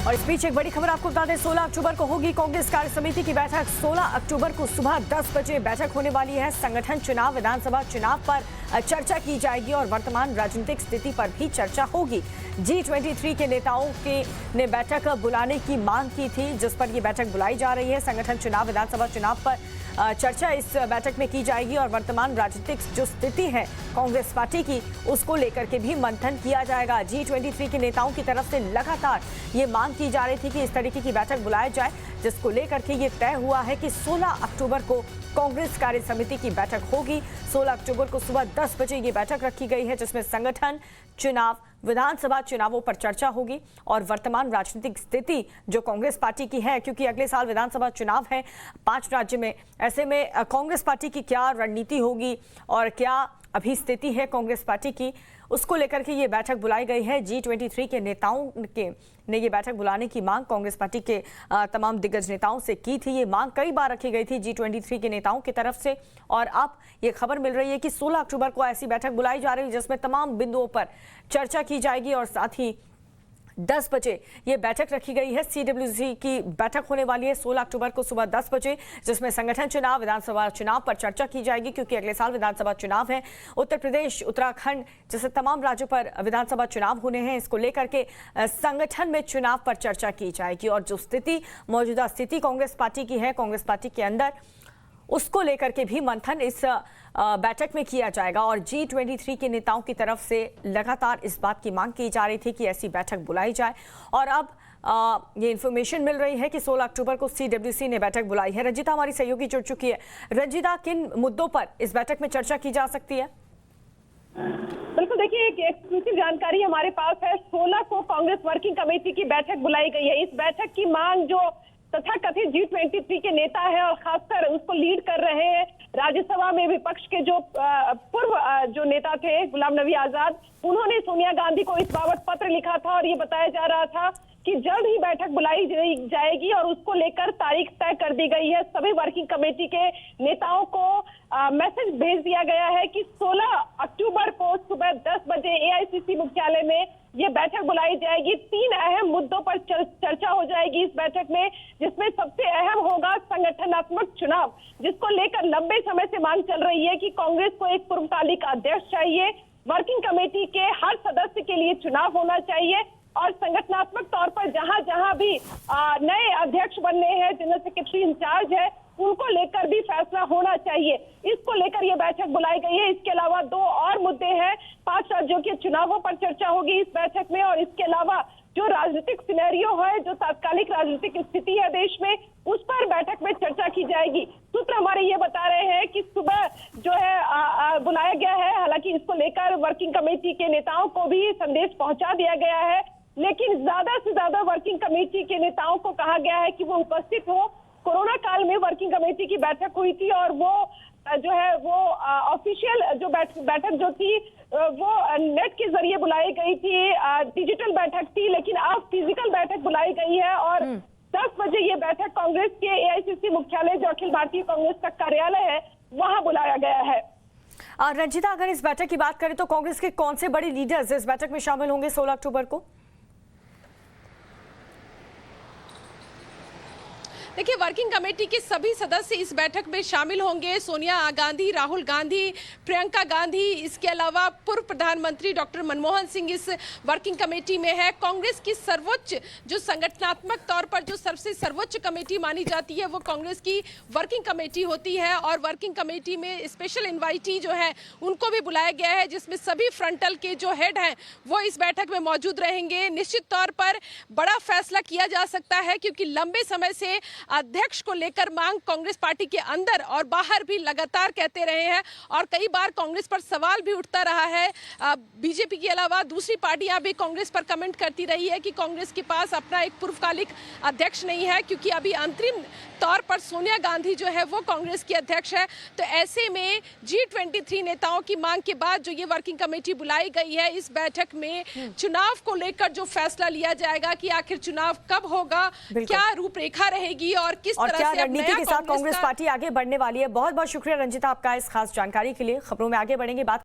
और इस बीच एक बड़ी खबर आपको बता दें, 16 अक्टूबर को होगी कांग्रेस कार्य समिति की बैठक। 16 अक्टूबर को सुबह 10 बजे बैठक होने वाली है। संगठन चुनाव, विधानसभा चुनाव पर चर्चा की जाएगी और वर्तमान राजनीतिक स्थिति पर भी चर्चा होगी। G23 के नेताओं ने बैठक बुलाने की मांग की थी, जिस पर यह बैठक बुलाई जा रही है। संगठन चुनाव, विधानसभा चुनाव पर चर्चा इस बैठक में की जाएगी और वर्तमान राजनीतिक जो स्थिति है कांग्रेस पार्टी की, उसको लेकर के भी मंथन किया जाएगा। G23 के नेताओं की तरफ से लगातार ये मांग की जा रही थी कि इस तरीके की बैठक बुलाई जाए, जिसको लेकर के ये तय हुआ है कि 16 अक्टूबर को कांग्रेस कार्य समिति की बैठक होगी। 16 अक्टूबर को सुबह 10 बजे ये बैठक रखी गई है, जिसमें संगठन चुनाव, विधानसभा चुनावों पर चर्चा होगी और वर्तमान राजनीतिक स्थिति जो कांग्रेस पार्टी की है, क्योंकि अगले साल विधानसभा चुनाव है 5 राज्य में। ऐसे में कांग्रेस पार्टी की क्या रणनीति होगी और क्या अभी स्थिति है कांग्रेस पार्टी की, उसको लेकर के ये बैठक बुलाई गई है। G23 के नेताओं ने ये बैठक बुलाने की मांग कांग्रेस पार्टी के तमाम दिग्गज नेताओं से की थी। ये मांग कई बार रखी गई थी G23 के नेताओं की तरफ से, और अब ये खबर मिल रही है कि 16 अक्टूबर को ऐसी बैठक बुलाई जा रही है, जिसमें तमाम बिंदुओं पर चर्चा की जाएगी और साथ ही 10 बजे ये बैठक रखी गई है। CWC की बैठक होने वाली है 16 अक्टूबर को सुबह 10 बजे, जिसमें संगठन चुनाव, विधानसभा चुनाव पर चर्चा की जाएगी, क्योंकि अगले साल विधानसभा चुनाव है। उत्तर प्रदेश, उत्तराखंड जैसे तमाम राज्यों पर विधानसभा चुनाव होने हैं। इसको लेकर के संगठन में चुनाव पर चर्चा की जाएगी और जो स्थिति, मौजूदा स्थिति कांग्रेस पार्टी की है, कांग्रेस पार्टी के अंदर, उसको लेकर के भी मंथन इस बैठक में किया जाएगा। और G23 के नेताओं की तरफ से लगातार इस बात की मांग की जा रही थी कि ऐसी बैठक बुलाई जाए, और अब ये इन्फॉर्मेशन मिल रही है कि 16 अक्टूबर को CWC ने बैठक बुलाई है। रंजिता हमारी सहयोगी जुड़ चुकी है। रंजिता, किन मुद्दों पर इस बैठक में चर्चा की जा सकती है? बिल्कुल, देखिए एक एक्सक्लूसिव जानकारी हमारे पास है। 16 को कांग्रेस वर्किंग कमेटी की बैठक बुलाई गई है। इस बैठक की मांग जो तथा कथित G23 के नेता है और खासकर उसको लीड कर रहे हैं राज्यसभा में विपक्ष के जो पूर्व जो नेता थे गुलाम नबी आजाद, उन्होंने सोनिया गांधी को इस बाबत पत्र लिखा था और ये बताया जा रहा था कि जल्द ही बैठक बुलाई जाएगी और उसको लेकर तारीख तय कर दी गई है। सभी वर्किंग कमेटी के नेताओं को मैसेज भेज दिया गया है कि 16 अक्टूबर को सुबह 10 बजे AICC मुख्यालय में ये बैठक बुलाई जाएगी। 3 अहम मुद्दों पर चर्चा हो जाएगी इस बैठक में, जिसमें सबसे अहम होगा संगठनात्मक चुनाव, जिसको लेकर लंबे समय से मांग चल रही है कि कांग्रेस को एक पूर्णकालिक अध्यक्ष चाहिए, वर्किंग कमेटी के हर सदस्य के लिए चुनाव होना चाहिए और संगठनात्मक तौर पर जहां जहां भी नए अध्यक्ष बनने हैं, जनरल सेक्रेटरी इंचार्ज है, उनको लेकर भी फैसला होना चाहिए। इसको लेकर ये बैठक बुलाई गई है। इसके अलावा 2 और मुद्दे हैं। 5 राज्यों के चुनावों पर चर्चा होगी इस बैठक में, और इसके अलावा जो राजनीतिक सिनेरियो है, जो तात्कालिक राजनीतिक स्थिति है देश में, उस पर बैठक में चर्चा की जाएगी। सूत्र हमारे ये बता रहे हैं कि सुबह जो है बुलाया गया है। हालांकि इसको लेकर वर्किंग कमेटी के नेताओं को भी संदेश पहुंचा दिया गया है, लेकिन ज्यादा से ज्यादा वर्किंग कमेटी के नेताओं को कहा गया है कि वो उपस्थित हो। कोरोना काल में वर्किंग कमेटी की बैठक हुई थी और वो जो है वो ऑफिशियल जो बैठक जो थी वो नेट के जरिए बुलाई गई थी, डिजिटल बैठक थी, लेकिन अब फिजिकल बैठक बुलाई गई है और 10 बजे ये बैठक कांग्रेस के AICC मुख्यालय, जो अखिल भारतीय कांग्रेस का कार्यालय है, वहां बुलाया गया है। रंजिता, अगर इस बैठक की बात करें तो कांग्रेस के कौन से बड़े लीडर्स इस बैठक में शामिल होंगे 16 अक्टूबर को? देखिए, वर्किंग कमेटी के सभी सदस्य इस बैठक में शामिल होंगे। सोनिया गांधी, राहुल गांधी, प्रियंका गांधी, इसके अलावा पूर्व प्रधानमंत्री डॉक्टर मनमोहन सिंह इस वर्किंग कमेटी में है। कांग्रेस की सर्वोच्च जो संगठनात्मक तौर पर जो सबसे सर्वोच्च कमेटी मानी जाती है, वो कांग्रेस की वर्किंग कमेटी होती है और वर्किंग कमेटी में स्पेशल इन्वाइटी जो है उनको भी बुलाया गया है, जिसमें सभी फ्रंटल के जो हेड हैं वो इस बैठक में मौजूद रहेंगे। निश्चित तौर पर बड़ा फैसला किया जा सकता है, क्योंकि लंबे समय से अध्यक्ष को लेकर मांग कांग्रेस पार्टी के अंदर और बाहर भी लगातार कहते रहे हैं और कई बार कांग्रेस पर सवाल भी उठता रहा है। बीजेपी के अलावा दूसरी पार्टियां भी कांग्रेस पर कमेंट करती रही है कि कांग्रेस के पास अपना एक पूर्वकालिक अध्यक्ष नहीं है, क्योंकि अभी अंतरिम तौर पर सोनिया गांधी जो है वो कांग्रेस की अध्यक्ष है। तो ऐसे में G23 नेताओं की मांग के बाद जो ये वर्किंग कमेटी बुलाई गई है, इस बैठक में चुनाव को लेकर जो फैसला लिया जाएगा कि आखिर चुनाव कब होगा, क्या रूपरेखा रहेगी और किस तरह क्या से रणनीति के साथ कांग्रेस पार्टी आगे बढ़ने वाली है। बहुत बहुत शुक्रिया रंजिता आपका इस खास जानकारी के लिए। खबरों में आगे बढ़ेंगे, बात